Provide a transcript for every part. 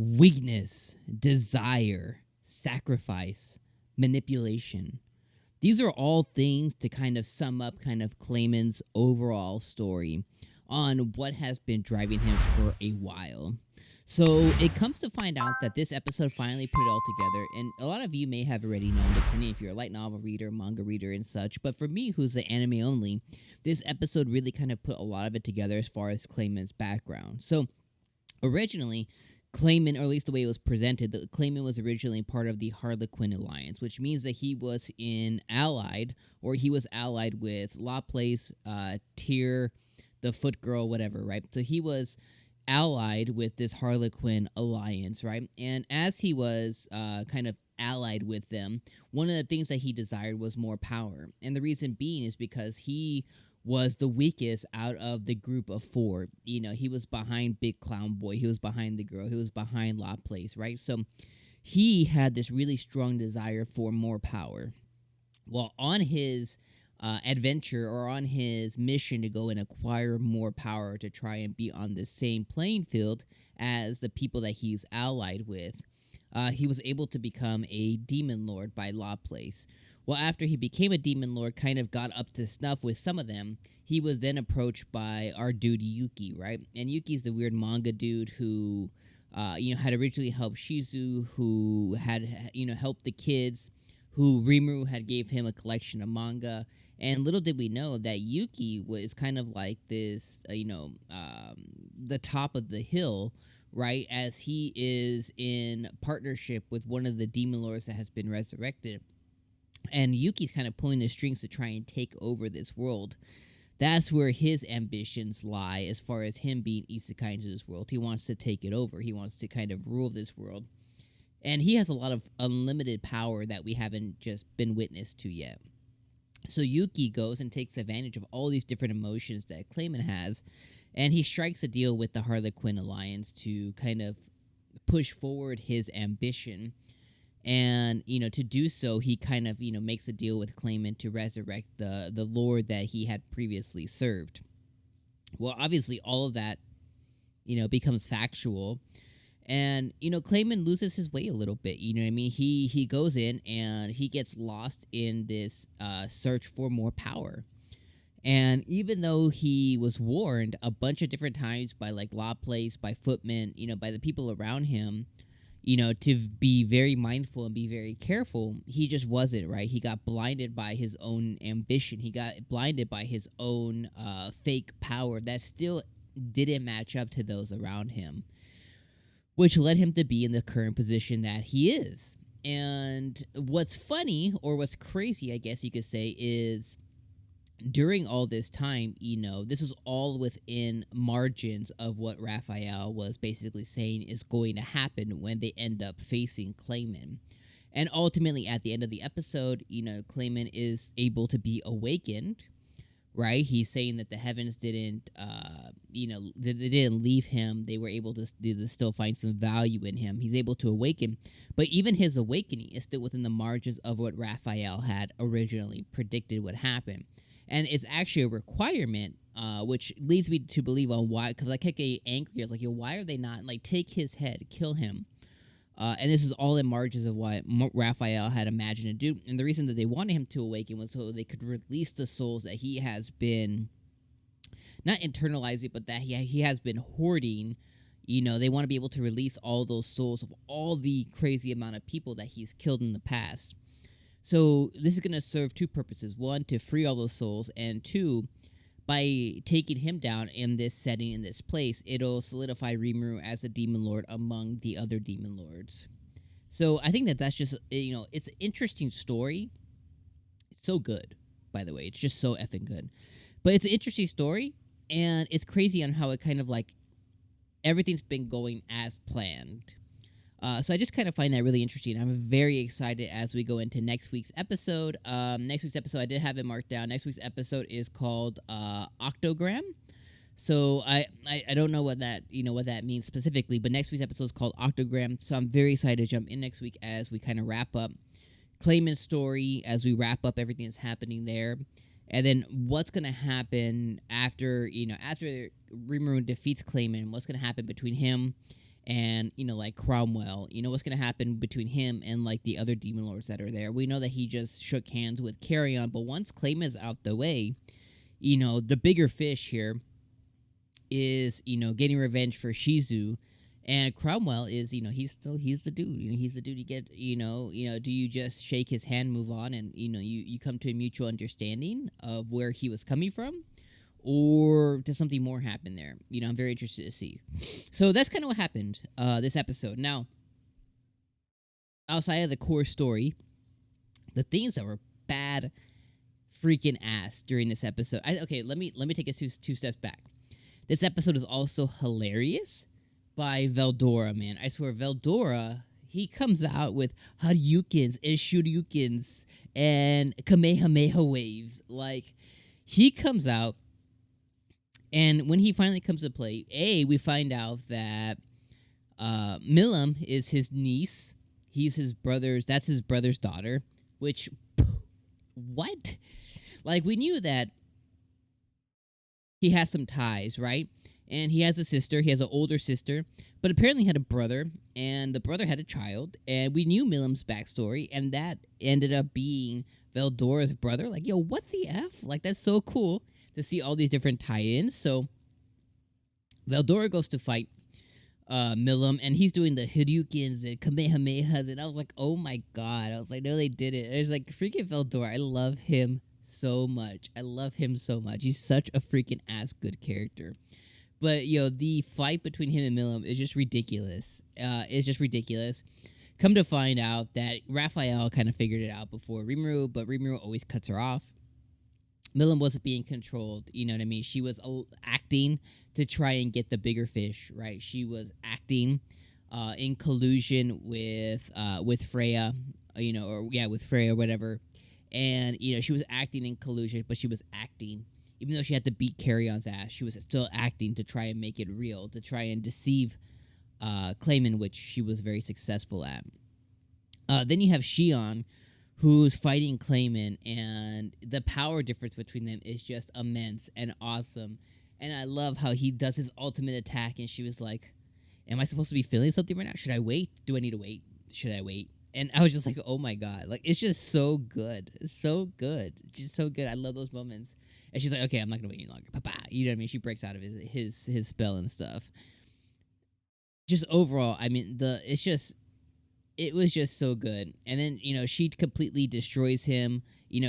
weakness, desire, sacrifice, manipulation. These are all things to kind of sum up kind of Clayman's overall story on what has been driving him for a while. So it comes to find out that this episode finally put it all together, and a lot of you may have already known, depending if you're a light novel reader, manga reader, and such, but for me, who's the anime only, this episode really kind of put a lot of it together as far as Clayman's background. So originally, Clayman, or at least the way it was presented, Clayman was originally part of the Harlequin Alliance, which means that he was allied with Laplace, Tyr, the Foot Girl, whatever, right? So he was allied with this Harlequin Alliance, right? And as he was kind of allied with them, one of the things that he desired was more power. And the reason being is because he was the weakest out of the group of four. You know, he was behind Big Clown Boy, he was behind the girl, he was behind Laplace, right? So he had this really strong desire for more power. Well, on his adventure, or on his mission to go and acquire more power to try and be on the same playing field as the people that he's allied with, he was able to become a Demon Lord by Laplace. Well, after he became a Demon Lord, kind of got up to snuff with some of them, he was then approached by our dude Yuki, right? And Yuki's the weird manga dude who, had originally helped 𝐒𝐮𝐩𝐸, who had, helped the kids, who Rimuru had gave him a collection of manga. And little did we know that Yuki was kind of like this, the top of the hill, right? As he is in partnership with one of the Demon Lords that has been resurrected. And Yuki's kind of pulling the strings to try and take over this world. That's where his ambitions lie as far as him being isekai into this world. He wants to take it over. He wants to kind of rule this world. And he has a lot of unlimited power that we haven't just been witness to yet. So Yuki goes and takes advantage of all these different emotions that Clayman has, and he strikes a deal with the Harlequin Alliance to kind of push forward his ambition. And, to do so, he kind of, makes a deal with Clayman to resurrect the lord that he had previously served. Well, obviously, all of that, becomes factual. And, Clayman loses his way a little bit, you know what I mean? He goes in and he gets lost in this search for more power. And even though he was warned a bunch of different times by, like, Laplace, by Footman, by the people around him, to be very mindful and be very careful, he just wasn't, right? He got blinded by his own ambition. He got blinded by his own fake power that still didn't match up to those around him, which led him to be in the current position that he is. And what's funny, or what's crazy, I guess you could say, is during all this time, this was all within margins of what Raphael was basically saying is going to happen when they end up facing Clayman. And ultimately, at the end of the episode, Clayman is able to be awakened, right? He's saying that the heavens didn't, they didn't leave him. They were able to still find some value in him. He's able to awaken, but even his awakening is still within the margins of what Raphael had originally predicted would happen. And it's actually a requirement, which leads me to believe on why, because I kept getting angry. I was like, why are they not, like, take his head, kill him? And this is all in margins of what Raphael had imagined to do. And the reason that they wanted him to awaken was so they could release the souls that he has been, not internalizing, but that he has been hoarding. They want to be able to release all those souls of all the crazy amount of people that he's killed in the past. So this is going to serve two purposes. One, to free all those souls. And two, by taking him down in this setting, in this place, it'll solidify Rimuru as a Demon Lord among the other Demon Lords. So I think that's just, it's an interesting story. It's so good, by the way. It's just so effing good. But it's an interesting story, and it's crazy on how it kind of, like, everything's been going as planned. So I just kind of find that really interesting. I'm very excited as we go into next week's episode. Next week's episode, I did have it marked down. Next week's episode is called Octogram. So I don't know what that means specifically, but next week's episode is called Octogram. So I'm very excited to jump in next week as we kind of wrap up Clayman's story, as we wrap up everything that's happening there, and then what's gonna happen after Rimuru defeats Clayman. What's gonna happen between him and like Cromwell. What's gonna happen between him and like the other demon lords that are there. We know that he just shook hands with Carrion, but once Clayman is out the way, the bigger fish here is getting revenge for Shizu. And Cromwell is, he's the dude. He's the dude you get. Do you just shake his hand, move on, and you come to a mutual understanding of where he was coming from, or does something more happen there? I'm very interested to see. So that's kind of what happened this episode. Now, outside of the core story, the things that were bad freaking ass during this episode. Let me take us two steps back. This episode is also hilarious by Veldora, man. I swear, Veldora, he comes out with Haryukens and Shoryukens and Kamehameha waves. Like, he comes out, and when he finally comes to play, we find out that Milim is his niece. That's his brother's daughter, which, what? Like, we knew that he has some ties, right? And he has a sister. He has an older sister, but apparently he had a brother, and the brother had a child. And we knew Milim's backstory, and that ended up being Veldora's brother. Like, yo, what the F? Like, that's so cool to see all these different tie-ins. So Veldora goes to fight Milim, and he's doing the Haryukens and Kamehamehas, and I was like, oh my god. I was like, no, they did it. It's like, freaking Veldora. I love him so much. He's such a freaking ass good character. But, the fight between him and Milim is just ridiculous. Come to find out that Raphael kind of figured it out before Rimuru, but Rimuru always cuts her off. Milim wasn't being controlled, you know what I mean? She was acting to try and get the bigger fish, right? She was acting in collusion with Freya, with Freya or whatever. And, she was acting in collusion, but she was acting. Even though she had to beat Carrion's ass, she was still acting to try and make it real, to try and deceive Clayman, which she was very successful at. Then you have Shion, who's fighting Clayman, and the power difference between them is just immense and awesome. And I love how he does his ultimate attack, and she was like, am I supposed to be feeling something right now? Should I wait? Do I need to wait? Should I wait? And I was just like, oh my god. Like, it's just so good. It's so good. It's just so good. I love those moments. And she's like, okay, I'm not going to wait any longer. Papa. You know what I mean? She breaks out of his spell and stuff. Just overall, I mean, it was just so good. And then, she completely destroys him.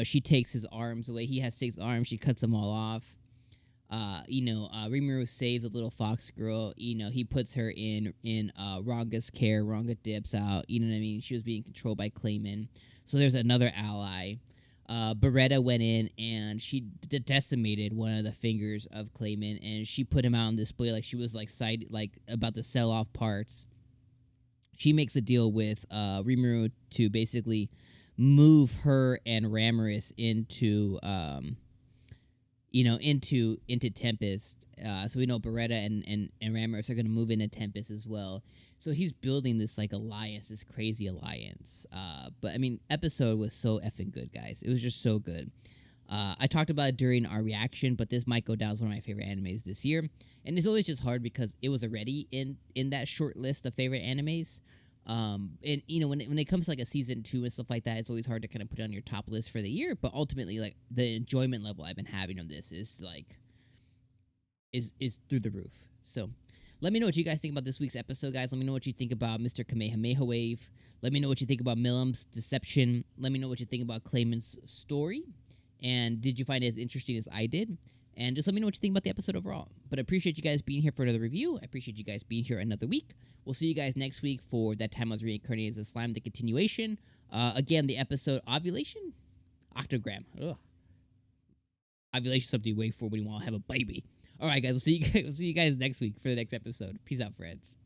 She takes his arms away. He has 6 arms. She cuts them all off. Rimuru saves the little fox girl. He puts her in Ranga's care. Ranga dips out. You know what I mean? She was being controlled by Clayman. So there's another ally. Beretta went in and she decimated one of the fingers of Clayman, and she put him out on display like she was about to sell off parts. She makes a deal with Rimuru to basically move her and Ramaris into into Tempest. So we know Beretta and Ramaris are going to move into Tempest as well. So he's building this alliance, this crazy alliance. But I mean, episode was so effing good, guys. It was just so good. I talked about it during our reaction, but this might go down as one of my favorite animes this year. And it's always just hard because it was already in that short list of favorite animes. And when it comes to a season 2 and stuff like that, it's always hard to kind of put it on your top list for the year. But ultimately, the enjoyment level I've been having on this is through the roof. So let me know what you guys think about this week's episode, guys. Let me know what you think about Mr. Kamehameha Wave. Let me know what you think about Milim's deception. Let me know what you think about Clayman's story. And did you find it as interesting as I did? And just let me know what you think about the episode overall. But I appreciate you guys being here for another review. I appreciate you guys being here another week. We'll see you guys next week for That Time I Was Reincarnated as a Slime, the continuation. Again, the episode Ovulation? Octogram. Ugh. Ovulation is something you wait for when you want to have a baby. All right, guys. We'll see you guys next week for the next episode. Peace out, friends.